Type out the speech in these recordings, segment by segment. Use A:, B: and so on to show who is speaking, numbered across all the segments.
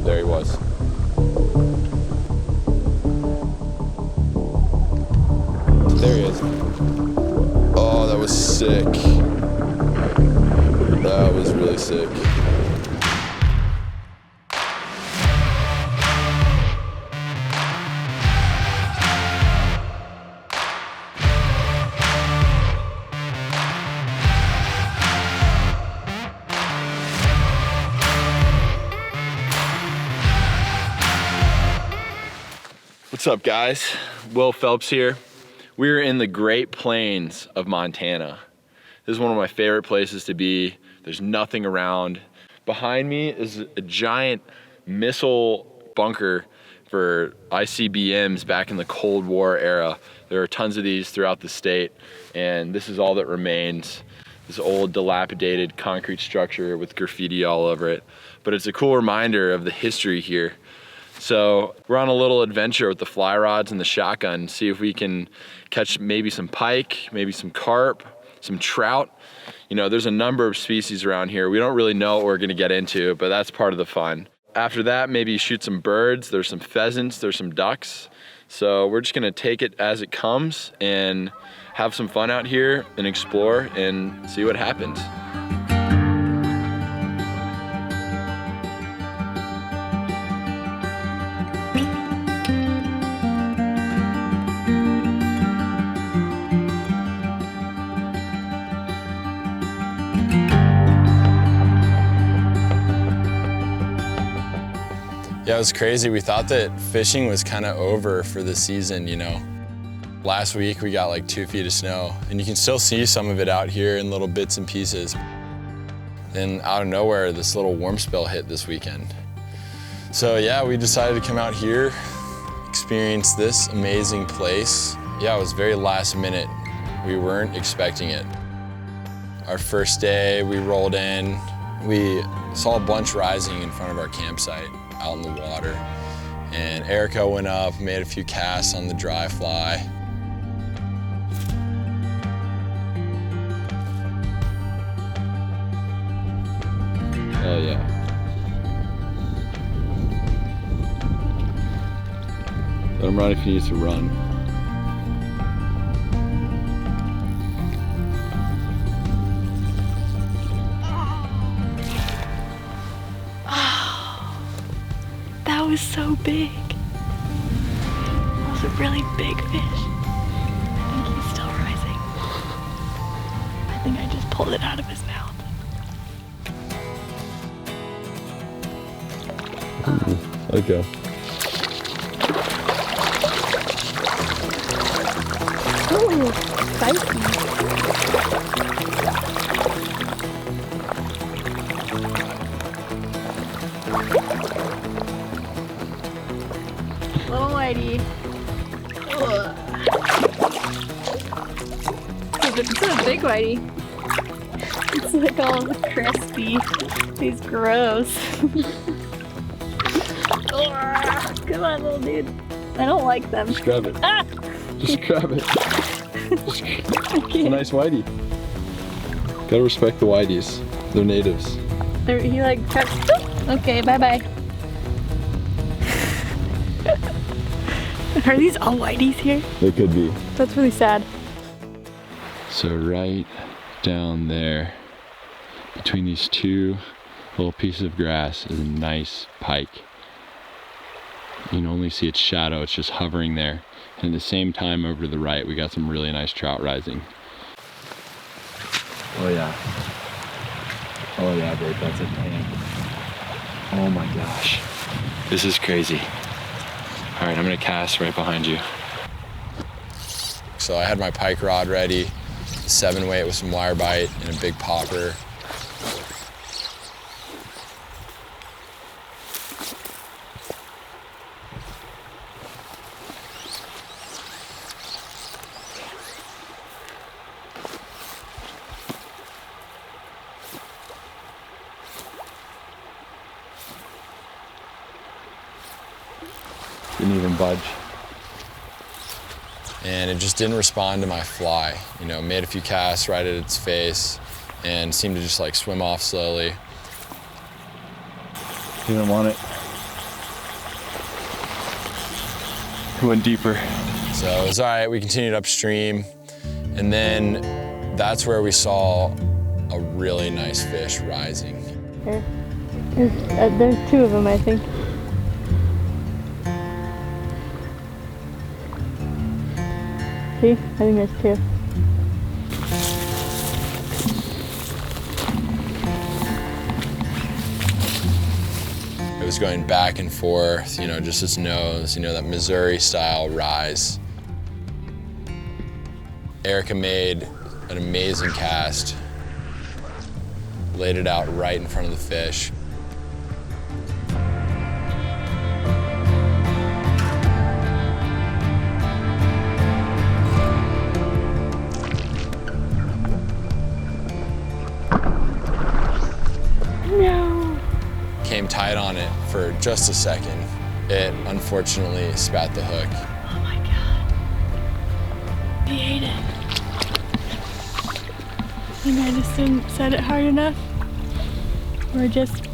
A: There he was. There he is. Oh, that was sick. That was really sick. What's up, guys? Will Phelps here. We're in the Great Plains of Montana. This is one of my favorite places to be. There's nothing around. Behind me is a giant missile bunker for ICBMs back in the Cold War era. There are tons of these throughout the state, and this is all that remains. This old dilapidated concrete structure with graffiti all over it. But it's a cool reminder of the history here. So we're on a little adventure with the fly rods and the shotgun, see if we can catch maybe some pike, maybe some carp, some trout. You know, there's a number of species around here. We don't really know what we're gonna get into, but that's part of the fun. After that, maybe shoot some birds. There's some pheasants, there's some ducks. So we're just gonna take it as it comes and have some fun out here and explore and see what happens.
B: Yeah, it was crazy. We thought that fishing was kind of over for the season, you know. Last week we got like 2 feet of snow, and you can still see some of it out here in little bits and pieces. Then out of nowhere, this little warm spell hit this weekend. So yeah, we decided to come out here, experience this amazing place. Yeah, it was very last minute. We weren't expecting it. Our first day, we rolled in. We saw a bunch rising in front of our campsite out in the water. And Erica went up, made a few casts on the dry fly.
A: Hell yeah. Let him run if he needs to run.
C: That was so big. That was a really big fish. I think he's still rising. I think I just pulled it out of his mouth.
A: Let it go.
C: Oh, spicy. Little whitey. It's a big whitey. It's like all crusty. He's gross. Come on, little dude. I don't like them.
A: Just grab it.
C: Ah!
A: Just grab it. It's a nice whitey. Gotta respect the whiteys. They're natives.
C: He like crept. Okay, bye-bye. Are these all whiteys here?
A: They could be.
C: That's really sad.
A: So right down there, between these two little pieces of grass, is a nice pike. You can only see its shadow, it's just hovering there. And at the same time over to the right, we got some really nice trout rising. Oh yeah. Oh yeah, babe, that's a tank. Oh my gosh. This is crazy. All right, I'm gonna cast right behind you.
B: So I had my pike rod ready, 7-weight with some wire bite and a big popper.
A: Didn't even budge.
B: And it just didn't respond to my fly. You know, made a few casts right at its face and seemed to just like swim off slowly.
A: Didn't want it. We went deeper.
B: So it was all right, we continued upstream, and then that's where we saw a really nice fish rising.
C: There's two of them, I think. See? I think there's two.
B: It was going back and forth, you know, just his nose, you know, that Missouri style rise. Erica made an amazing cast, laid it out right in front of the fish.
C: No.
B: Came tight on it for just a second. It unfortunately spat the hook.
C: Oh my God. He ate it. I think I just didn't set it hard enough. Or just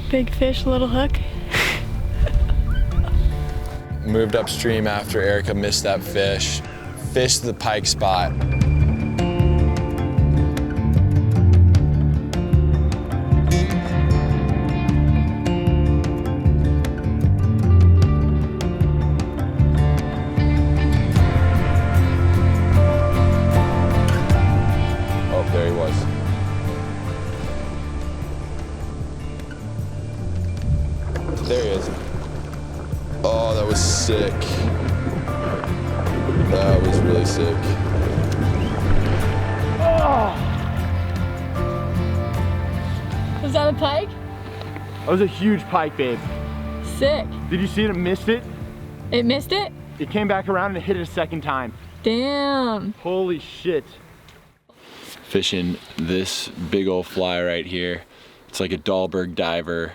C: big fish, little hook.
B: Moved upstream after Erica missed that fish, fished the pike spot. There he was. There he is. Oh, that was sick. That was really sick.
C: Oh! Was that a pike?
A: That was a huge pike, babe.
C: Sick.
A: Did you see it? It missed it?
C: It missed it?
A: It came back around and it hit it a second time.
C: Damn.
A: Holy shit. Fishing this big old fly right here. It's like a Dahlberg diver,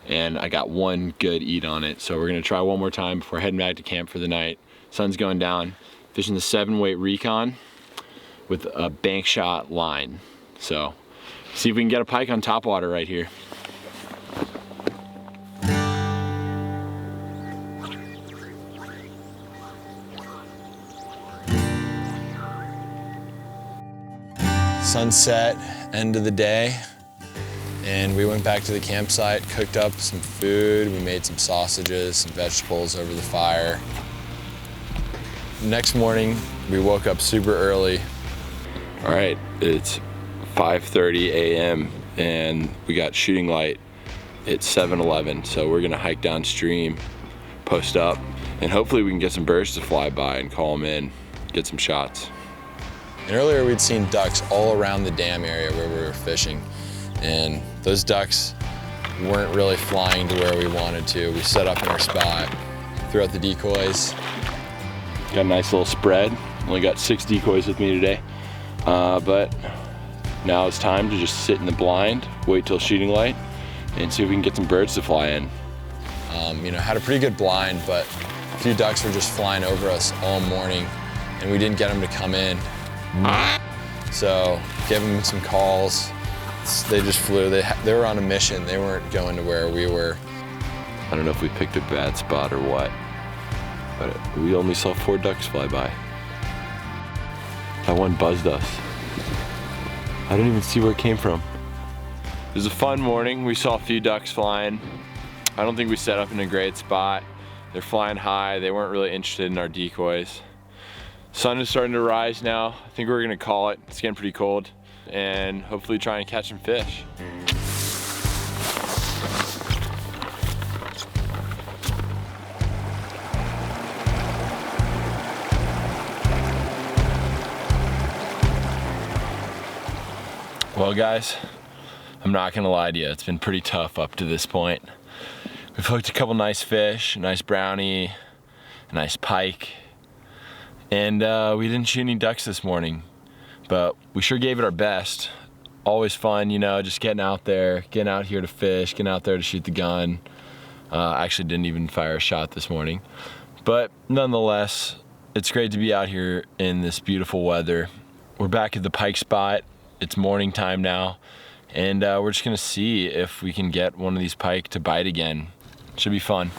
A: and I got one good eat on it. So we're gonna try one more time before heading back to camp for the night. Sun's going down. Fishing the 7-weight recon with a bank shot line. So see if we can get a pike on top water right here.
B: Sunset, end of the day, and we went back to the campsite, cooked up some food, we made some sausages, some vegetables over the fire. Next morning, we woke up super early.
A: All right, it's 5:30 a.m. and we got shooting light at 7:11, so we're gonna hike downstream, post up, and hopefully we can get some birds to fly by and call them in, get some shots.
B: And earlier we'd seen ducks all around the dam area where we were fishing, and those ducks weren't really flying to where we wanted to. We set up in our spot, threw out the decoys.
A: Got a nice little spread. Only got 6 decoys with me today, but now it's time to just sit in the blind, wait till shooting light, and see if we can get some birds to fly in.
B: You know, had a pretty good blind, but a few ducks were just flying over us all morning, and we didn't get them to come in. So gave them some calls. They just flew. They were on a mission. They weren't going to where we were.
A: I don't know if we picked a bad spot or what, but we only saw 4 ducks fly by. That one buzzed us. I didn't even see where it came from. It was a fun morning. We saw a few ducks flying. I don't think we set up in a great spot. They're flying high. They weren't really interested in our decoys. Sun is starting to rise now. I think we're gonna call it. It's getting pretty cold, and hopefully try and catch some fish. Well guys, I'm not gonna lie to you, it's been pretty tough up to this point. We've hooked a couple nice fish, a nice brownie, a nice pike, and we didn't shoot any ducks this morning, but we sure gave it our best. Always fun, you know, just getting out there, getting out here to fish, getting out there to shoot the gun. Actually didn't even fire a shot this morning, but nonetheless, it's great to be out here in this beautiful weather. We're back at the pike spot. It's morning time now, and we're just gonna see if we can get one of these pike to bite again. Should be fun.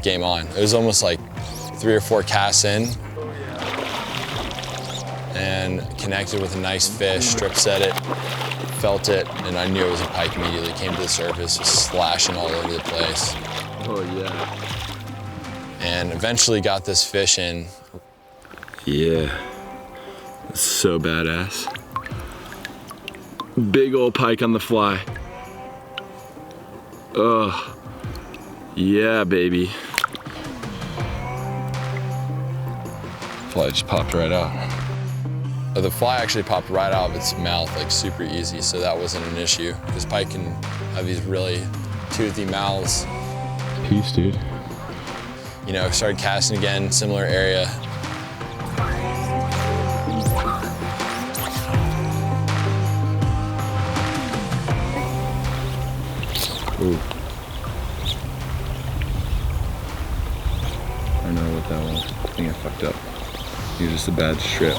B: game on. It was almost like 3 or 4 casts in and connected with a nice fish, strip set it, felt it, and I knew it was a pike immediately. Came to the surface, was slashing all over the place.
A: Oh yeah.
B: And eventually got this fish in.
A: Yeah, that's so badass. Big old pike on the fly. Ugh, yeah, baby. Fly just popped right out.
B: The fly actually popped right out of its mouth, like super easy, so that wasn't an issue. Because pike can have these really toothy mouths.
A: Peace, dude.
B: You know, started casting again, similar area.
A: Ooh. I don't know what that was. I think I fucked up. It was just a bad strip.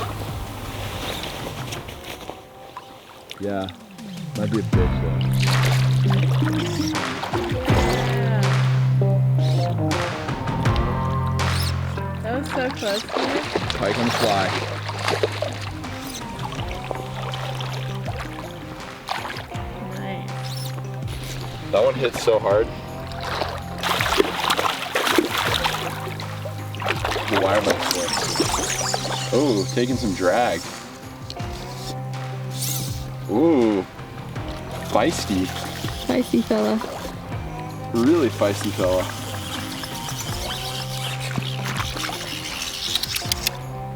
A: Yeah, might be a fish though.
C: That was so close to me.
A: Pike on the fly.
C: Nice.
A: That one hit so hard. The wire might slip. Oh, taking some drag. Ooh, feisty.
C: Spicy fella.
A: Really feisty fella.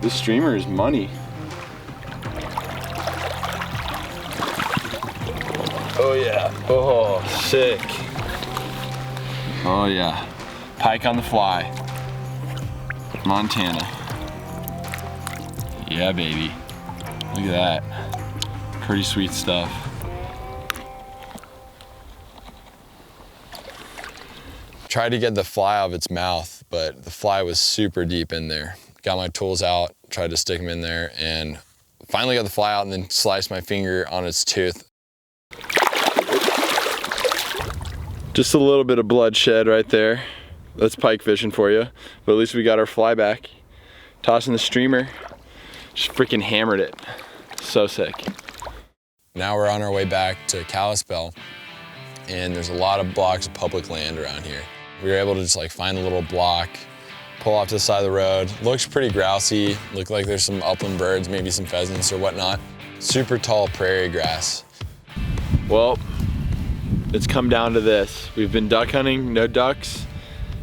A: This streamer is money. Oh yeah. Oh, sick. Oh yeah. Pike on the fly. Montana. Yeah, baby. Look at that. Pretty sweet stuff.
B: Tried to get the fly out of its mouth, but the fly was super deep in there. Got my tools out, tried to stick them in there, and finally got the fly out and then sliced my finger on its tooth.
A: Just a little bit of bloodshed right there. That's pike fishing for you. But at least we got our fly back. Tossing the streamer. Just freaking hammered it. So sick.
B: Now we're on our way back to Kalispell, and there's a lot of blocks of public land around here. We were able to just like find a little block, pull off to the side of the road. Looks pretty grousey. Look like there's some upland birds, maybe some pheasants or whatnot. Super tall prairie grass.
A: Well, it's come down to this. We've been duck hunting, no ducks,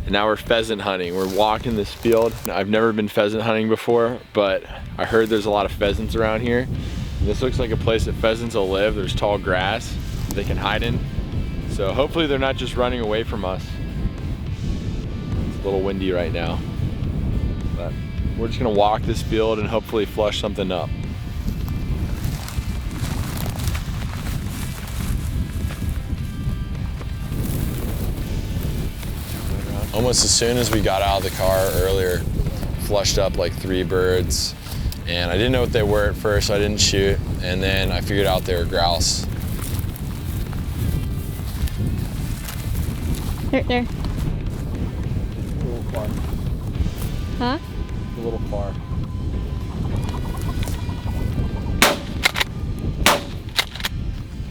A: and now we're pheasant hunting. We're walking this field. I've never been pheasant hunting before, but I heard there's a lot of pheasants around here. This looks like a place that pheasants will live. There's tall grass they can hide in. So hopefully they're not just running away from us. It's a little windy right now, but we're just gonna walk this field and hopefully flush something up.
B: Almost as soon as we got out of the car earlier, flushed up like 3 birds. And I didn't know what they were at first, so I didn't shoot. And then I figured out they were grouse.
C: There.
A: A little far.
C: Huh?
A: A little far.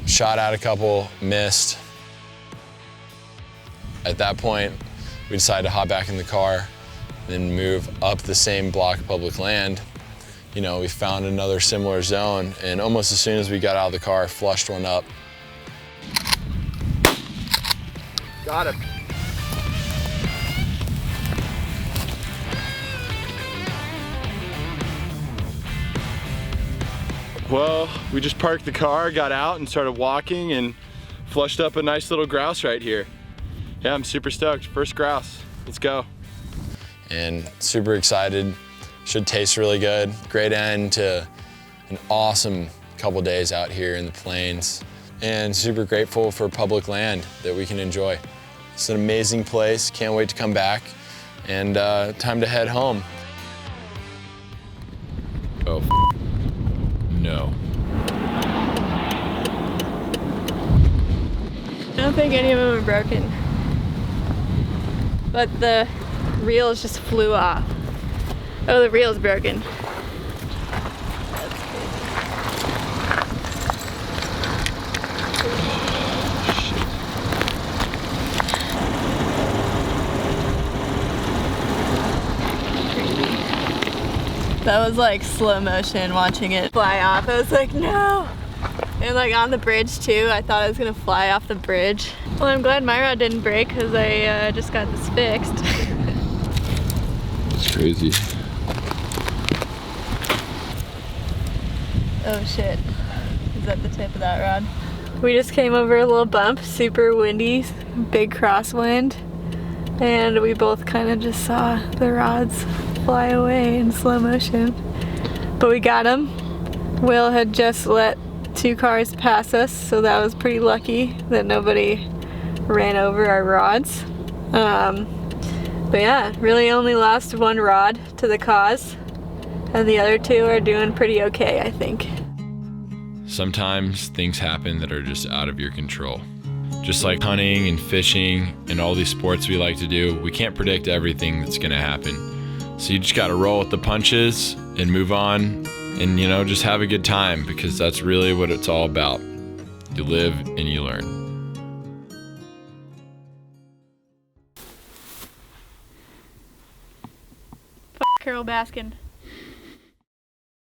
B: Shot out a couple, missed. At that point, we decided to hop back in the car, then move up the same block of public land. You know, we found another similar zone, and almost as soon as we got out of the car, flushed one up.
A: Got him. Well, we just parked the car, got out and started walking and flushed up a nice little grouse right here. Yeah, I'm super stoked. First grouse. Let's go.
B: And super excited. Should taste really good. Great end to an awesome couple days out here in the plains. And super grateful for public land that we can enjoy. It's an amazing place. Can't wait to come back. And time to head home.
A: Oh, no.
C: I don't think any of them are broken. But the reels just flew off. Oh, the reel's broken. That was like slow motion watching it fly off. I was like, no. And like on the bridge too, I thought I was gonna fly off the bridge. Well, I'm glad my rod didn't break because I just got this fixed.
A: It's crazy.
C: Oh shit. Is that the tip of that rod? We just came over a little bump, super windy, big crosswind. And we both kind of just saw the rods fly away in slow motion. But we got them. Will had just let 2 cars pass us, so that was pretty lucky that nobody ran over our rods. But yeah, really only lost 1 rod to the cause, and the other 2 are doing pretty okay, I think.
A: Sometimes things happen that are just out of your control. Just like hunting and fishing and all these sports we like to do, we can't predict everything that's gonna happen. So you just gotta roll with the punches and move on and, you know, just have a good time, because that's really what it's all about. You live and you learn.
C: Carol Baskin.